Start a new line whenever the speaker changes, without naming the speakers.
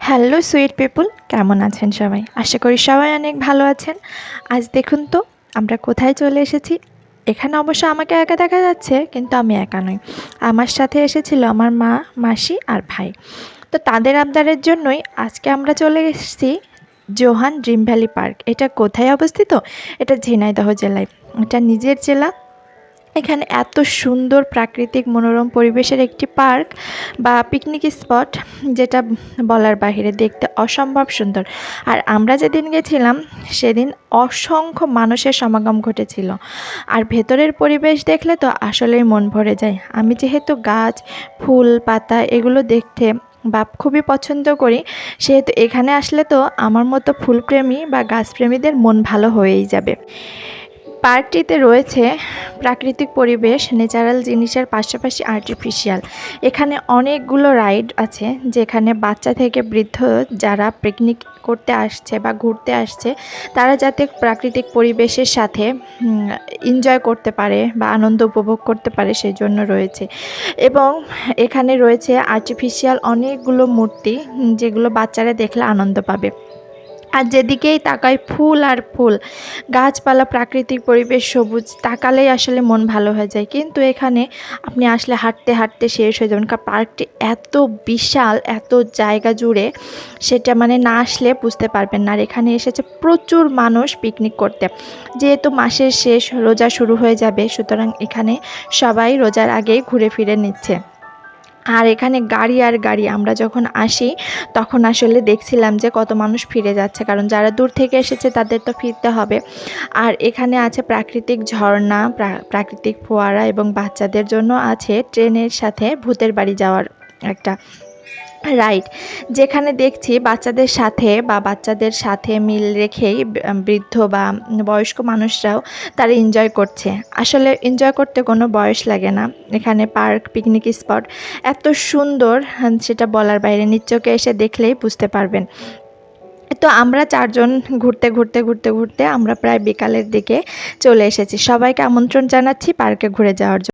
Hello sweet people, কেমন আছেন সবাই? আশা করি সবাই অনেক ভালো আছেন। আজ দেখুন তো আমরা কোথায় চলে এসেছি। এখানে অবশ্য আমাকে একা দেখা যাচ্ছে, কিন্তু আমি একা নই। আমার সাথে এসেছিল আমার মা, মাসি আর ভাই। তো তাদের আবদারের জন্যই আজকে আমরা চলে এসেছি জোহান ড্রিম ভ্যালি পার্ক। এটা কোথায় অবস্থিত? এটা ঝিনাইদহ জেলায়। এটা নিজের জেলা। এখানে এত সুন্দর প্রাকৃতিক মনোরম পরিবেশের একটি পার্ক বা পিকনিক স্পট, যেটা বলার বাহিরে, দেখতে অসম্ভব সুন্দর। আর আমরা যেদিন গেছিলাম সেদিন অসংখ্য মানুষের সমাগম ঘটেছিল। আর ভেতরের পরিবেশ দেখলে তো আসলেই মন ভরে যায়। আমি যেহেতু গাছ, ফুল, পাতা এগুলো দেখতে বা খুবই পছন্দ করি, সেহেতু এখানে আসলে তো আমার মতো ফুলপ্রেমী বা গাছপ্রেমীদের মন ভালো হয়েই যাবে। পার্কটিতে রয়েছে প্রাকৃতিক পরিবেশ, ন্যাচারাল জিনিসের পাশাপাশি আর্টিফিশিয়াল। এখানে অনেকগুলো রাইড আছে, যেখানে বাচ্চা থেকে বৃদ্ধ যারা পিকনিক করতে আসছে বা ঘুরতে আসছে, তারা যাতে প্রাকৃতিক পরিবেশের সাথে এনজয় করতে পারে বা আনন্দ উপভোগ করতে পারে, সেই জন্য রয়েছে। এবং এখানে রয়েছে আর্টিফিশিয়াল অনেকগুলো মূর্তি, যেগুলো বাচ্চারা দেখলে আনন্দ পাবে। আর যেদিকেই তাকাই ফুল আর ফুল, গাছপালা, প্রাকৃতিক পরিবেশ, সবুজ, তাকালেই আসলে মন ভালো হয়ে যায়। কিন্তু এখানে আপনি আসলে হাঁটতে হাঁটতে শেষ হয়ে যাবেন, কারণ পার্কটি এত বিশাল, এত জায়গা জুড়ে, সেটা মানে না আসলে বুঝতে পারবেন না। আর এখানে এসেছে প্রচুর মানুষ পিকনিক করতে। যেহেতু মাসের শেষ, রোজা শুরু হয়ে যাবে, সুতরাং এখানে সবাই রোজার আগেই ঘুরে ফিরে নিচ্ছে। আর এখানে গাড়ি আর গাড়ি। আমরা যখন আসি তখন আসলে দেখছিলাম যে কত মানুষ ফিরে যাচ্ছে, কারণ যারা দূর থেকে এসেছে তাদের তো ফিরতে হবে। আর এখানে আছে প্রাকৃতিক ঝর্ণা, প্রাকৃতিক ফোয়ারা, এবং বাচ্চাদের জন্য আছে ট্রেনের সাথে ভূতের বাড়ি যাওয়ার একটা রাইট, যেখানে দেখছি বাচ্চাদের সাথে মিল রেখেই বৃদ্ধ বা বয়স্ক মানুষরাও তারা এনজয় করছে। আসলে এনজয় করতে কোনো বয়স লাগে না। এখানে পার্ক, পিকনিক স্পট এত সুন্দর, সেটা বলার বাইরে। নিজ চোখে এসে দেখলেই বুঝতে পারবেন। তো আমরা চারজন ঘুরতে আমরা প্রায় বিকালের দিকে চলে এসেছি। সবাইকে আমন্ত্রণ জানাচ্ছি পার্কে ঘুরে যাওয়ার জন্য।